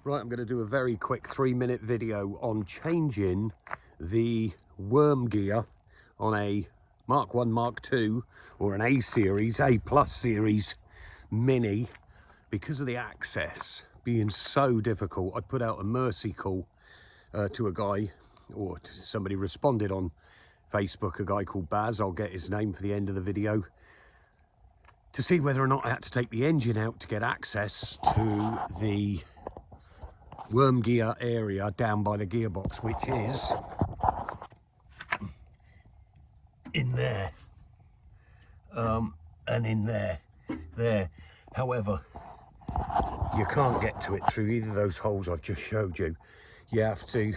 Right, I'm going to do a very quick 3-minute video on changing the worm gear on a Mark 1, Mark 2 or an A series, A plus series Mini. Because of the access being so difficult, I put out a mercy call to a guy, or to somebody responded on Facebook, a guy called Baz, I'll get his name for the end of the video, to see whether or not I had to take the engine out to get access to the worm gear area down by the gearbox, which is in there, and in there. However, you can't get to it through either of those holes I've just showed you. You have to.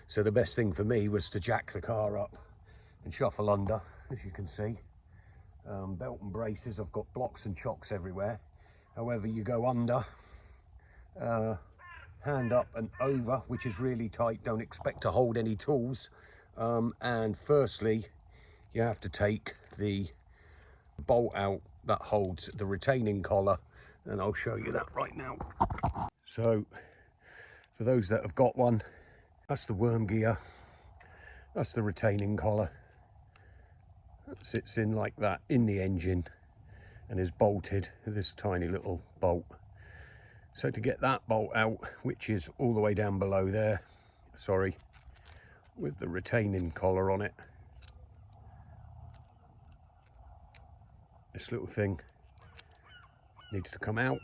So the best thing for me was to jack the car up and shuffle under, as you can see. Belt and braces, I've got blocks and chocks everywhere. However, you go under, hand up and over, which is really tight. Don't expect to hold any tools. And firstly, you have to take the bolt out that holds the retaining collar, and I'll show you that right now. So for those that have got one, that's the worm gear, that's the retaining collar. That sits in like that in the engine and is bolted with this tiny little bolt. So to get that bolt out, which is all the way down below there, sorry, with the retaining collar on it, this little thing needs to come out.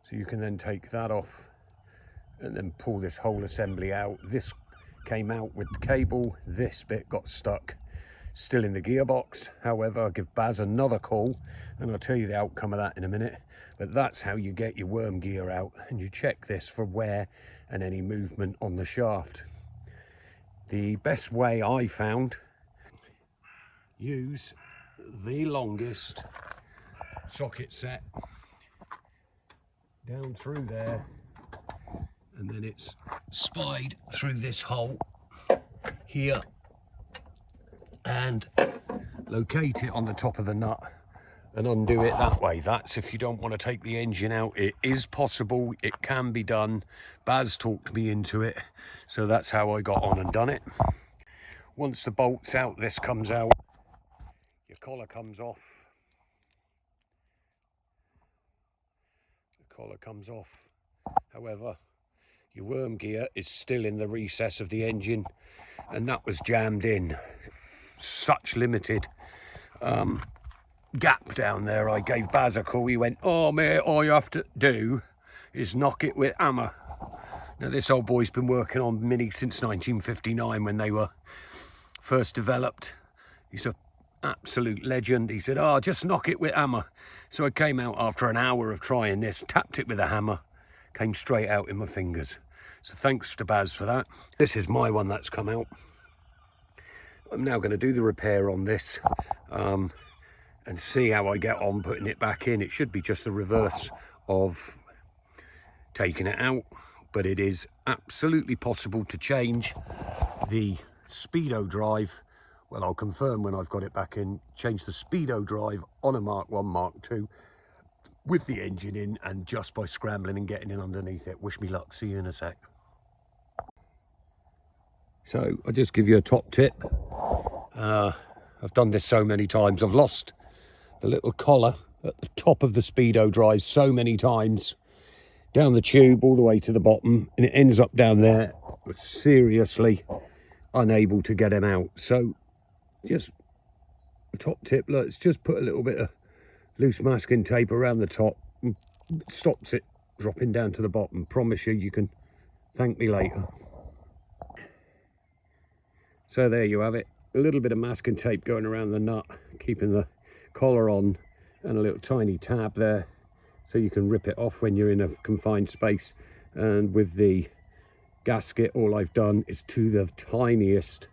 So you can then take that off and then pull this whole assembly out. This came out with the cable, this bit got stuck still in the gearbox. However, I'll give Baz another call and I'll tell you the outcome of that in a minute. But that's how you get your worm gear out, and you check this for wear and any movement on the shaft. The best way I found, use the longest socket set down through there, and then it's spied through this hole here, and locate it on the top of the nut and undo it that way. That's if you don't want to take the engine out. It is possible, it can be done. Baz talked me into it, so that's how I got on and done it. Once the bolt's out, this comes out, your collar comes off, the collar comes off. However, your worm gear is still in the recess of the engine, and that was jammed in. Such limited gap down there. I gave Baz a call. He went, "Oh mate, all you have to do is knock it with hammer." Now this old boy's been working on Mini since 1959 when they were first developed. He's an absolute legend. He said, "Oh, just knock it with hammer." So I came out after an hour of trying this, tapped it with a hammer, came straight out in my fingers. So thanks to Baz for that. This is my one that's come out. I'm now going to do the repair on this and see how I get on putting it back in. It should be just the reverse of taking it out, but it is absolutely possible to change the Speedo drive. Well, I'll confirm when I've got it back in. Change the Speedo drive on a Mark 1, Mark 2 with the engine in, and just by scrambling and getting in underneath it. Wish me luck. See you in a sec. So I'll just give you a top tip. I've done this so many times. I've lost the little collar at the top of the Speedo drive so many times, down the tube all the way to the bottom, and it ends up down there. We're seriously unable to get him out. So just a top tip, let's just put a little bit of loose masking tape around the top, and it stops it dropping down to the bottom. Promise you, you can thank me later. So there you have it, a little bit of masking tape going around the nut, keeping the collar on, and a little tiny tab there so you can rip it off when you're in a confined space. And with the gasket, all I've done is to the tiniest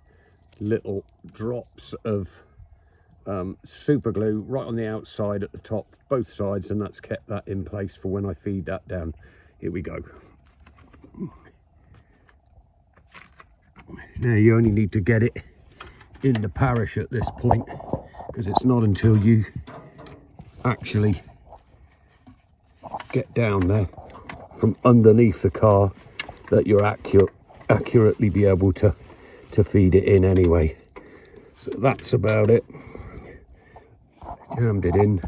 little drops of super glue right on the outside at the top, both sides, and that's kept that in place for when I feed that down. Here we go. Now you only need to get it in the parish at this point, because it's not until you actually get down there from underneath the car that you're accurately be able to feed it in anyway. So that's about it. Jammed it in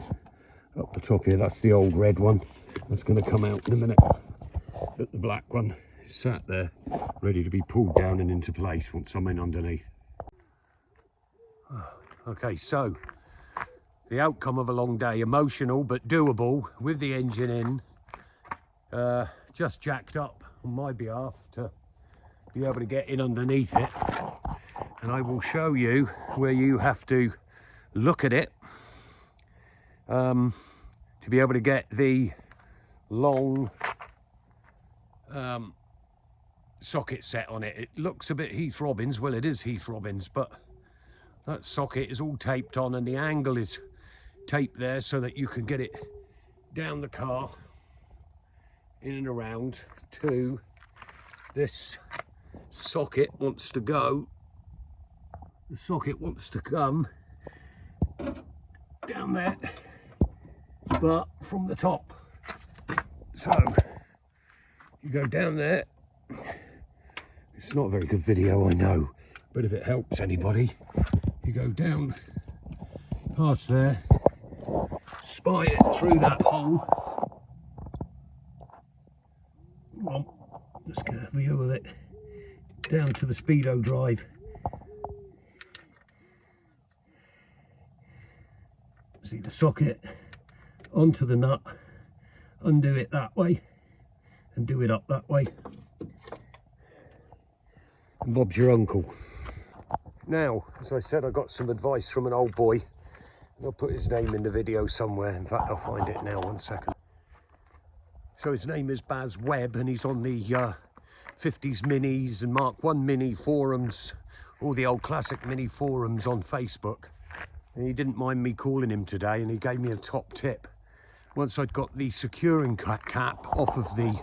up the top here. That's the old red one. That's going to come out in a minute. But the black one is sat there ready to be pulled down and into place once I'm in underneath. Okay, so the outcome of a long day, emotional but doable with the engine in. Just jacked up on my behalf to be able to get in underneath it, and I will show you where you have to look at it to be able to get the long socket set on it. It looks a bit Heath Robbins. Well, it is Heath Robbins, but that socket is all taped on and the angle is taped there so that you can get it down the car, in and around to this socket wants to go. The socket wants to come down there, but from the top. So you go down there. It's not a very good video, I know, but if it helps anybody, you go down past there, spy it through that hole. Well, let's get a view of it. Down to the Speedo drive. See the socket, onto the nut, undo it that way, and do it up that way. And Bob's your uncle. Now, as I said, I got some advice from an old boy, and I'll put his name in the video somewhere. In fact, I'll find it now, 1 second. So his name is Baz Webb, and he's on the 50s Minis and Mark 1 Mini forums, all the old classic Mini forums on Facebook. And he didn't mind me calling him today, and he gave me a top tip. Once I'd got the securing cap off of the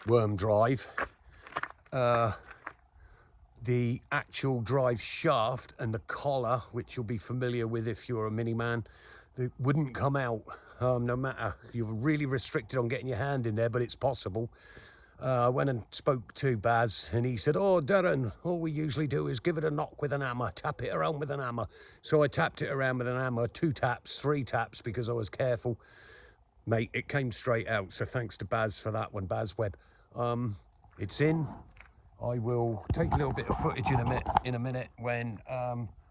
worm drive, the actual drive shaft and the collar, which you'll be familiar with if you're a mini man, it wouldn't come out. No matter, you're really restricted on getting your hand in there, but it's possible. I went and spoke to Baz, and he said, "Oh, Darren, all we usually do is give it a knock with an hammer, tap it around with an hammer." So I tapped it around with an hammer, 2 taps, 3 taps, because I was careful. Mate, it came straight out, so thanks to Baz for that one, Baz Webb. It's in. I will take a little bit of footage in a minute when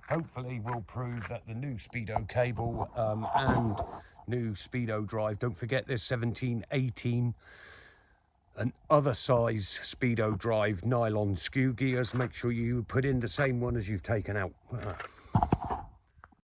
hopefully we'll prove that the new Speedo cable and new Speedo drive, don't forget there's 17, 18 and other size Speedo drive nylon skew gears. Make sure you put in the same one as you've taken out.